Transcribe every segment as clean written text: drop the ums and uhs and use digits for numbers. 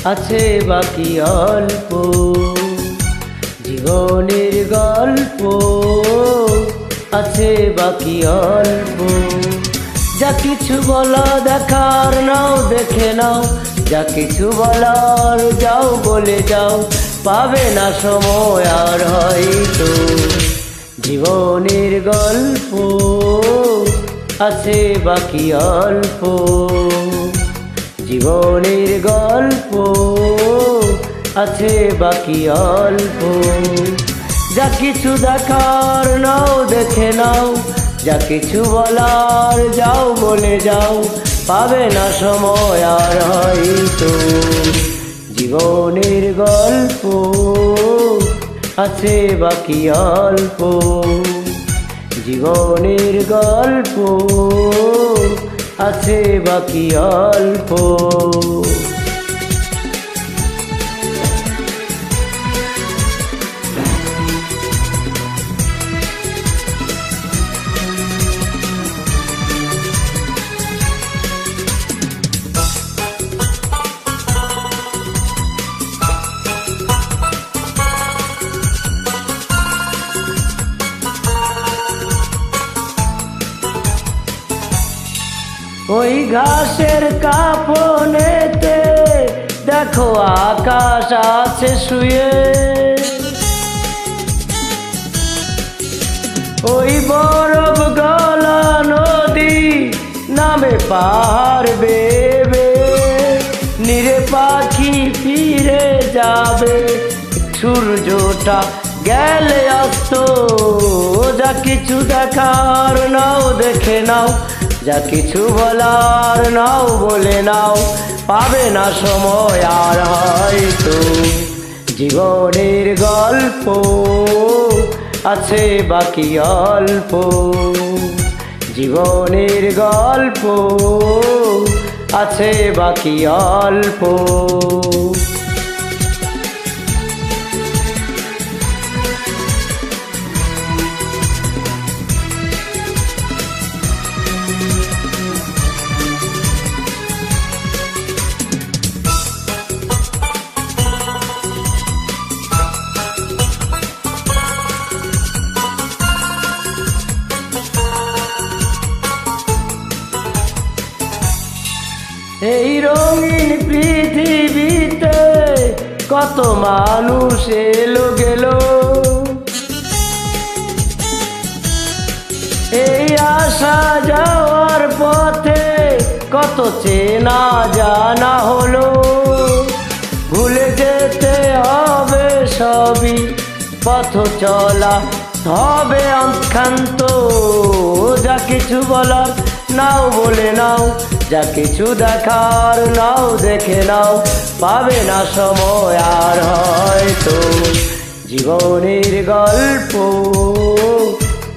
আছে বাকি অল্প। জীবনের গল্প আছে বাকি অল্প। যা কিছু বলা দেখার নাও দেখে নাও, যা কিছু বলার যাও বলে যাও, পাবে না সময় আর হয়তো। জীবনের গল্প আছে বাকি অল্প। জীবনের গল্প আছে বাকি অল্প। যা কিছু দেখার নাও দেখে নাও, যা কিছু বলার যাও বলে যাও, পাবে না সময় আর হয়তো। জীবনের গল্প আছে বাকি অল্প। জীবনের গল্প আছে বাকি অল্প। ওই ঘাসের কাপনেতে দেখো আকাশ আছে শুয়ে। ওই বরফ গলা নদী নামে পাহাড় বেবে। নিরে পাখি ফিরে যাবে, সূর্যটা গেলে অস্ত। যা কিছু দেখার নাও দেখে নাও, যা কিছু বলার নাও বলে নাও, পাবে না সময় আর হয়তো। জীবনের গল্প আছে বাকি অল্প। জীবনের গল্প আছে বাকি অল্প। এই রঙিন পৃথিবীতে কত মানুষ এলো গেল। এই আসা যাওয়ার পথে কত চেনা জানা হলো। ভুলে যেতে হবে সবই, পথ চলা হবে অক্ষান্ত। যা কিছু বলার নাও বলে নাও, যা কিছু দেখার নাও দেখে নাও, পাবে না সময় আর হয়তো। জীবনের গল্প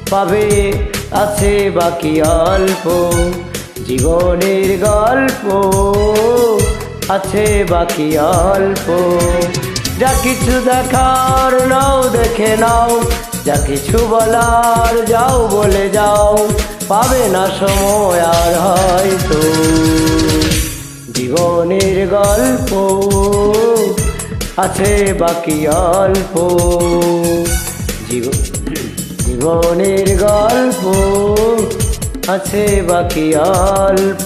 পাবে আছে বাকি অল্প। জীবনের গল্প আছে বাকি অল্প। যা কিছু দেখার নাও দেখে নাও, যা কিছু বলার যাও বলে যাও, পাবে না সময় আর হয়তো। জীবনের গল্প আছে বাকি অল্প। জীবনের গল্প আছে বাকি অল্প।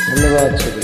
ধন্যবাদ।